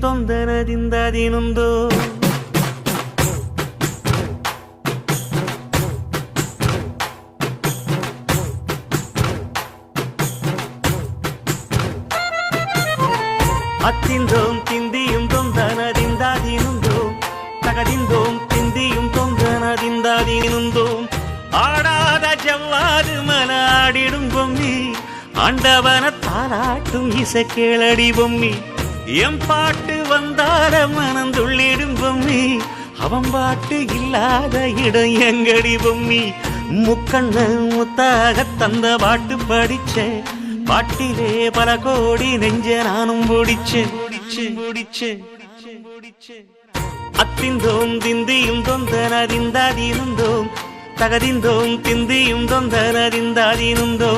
ತೊಂದನದಿಂದದಿನೊಂದು அத்திந்தோம் திந்தியும் தொந்தனದಿಂದದಿನೊಂದು தகதிந்தோம் திந்தியும் தொந்தனದಿಂದದಿನொಂದು ஆடாத ஜவ்வாது மனாடிடும் பொம்மி ஆண்டவன தாலாட்டும் இசை கேளடி பொம்மி எம் பாட்டு வந்தார மனந்துள்ளிடும் பொம்மி அவன் பாட்டு இல்லாத இடம் எங்கடி பொம்மி முக்கண்ண முத்தாக தந்த பாட்டு படிச்சேன் பாட்டிலே பல கோடி நெஞ்ச நானும் முடிச்சேன் அத்திந்தோம் திந்தியும் தொந்தனದಿಂದದಿನொಂದು தகதிந்தோம் திந்தியும் தொந்தனದಿಂದದಿನொಂದು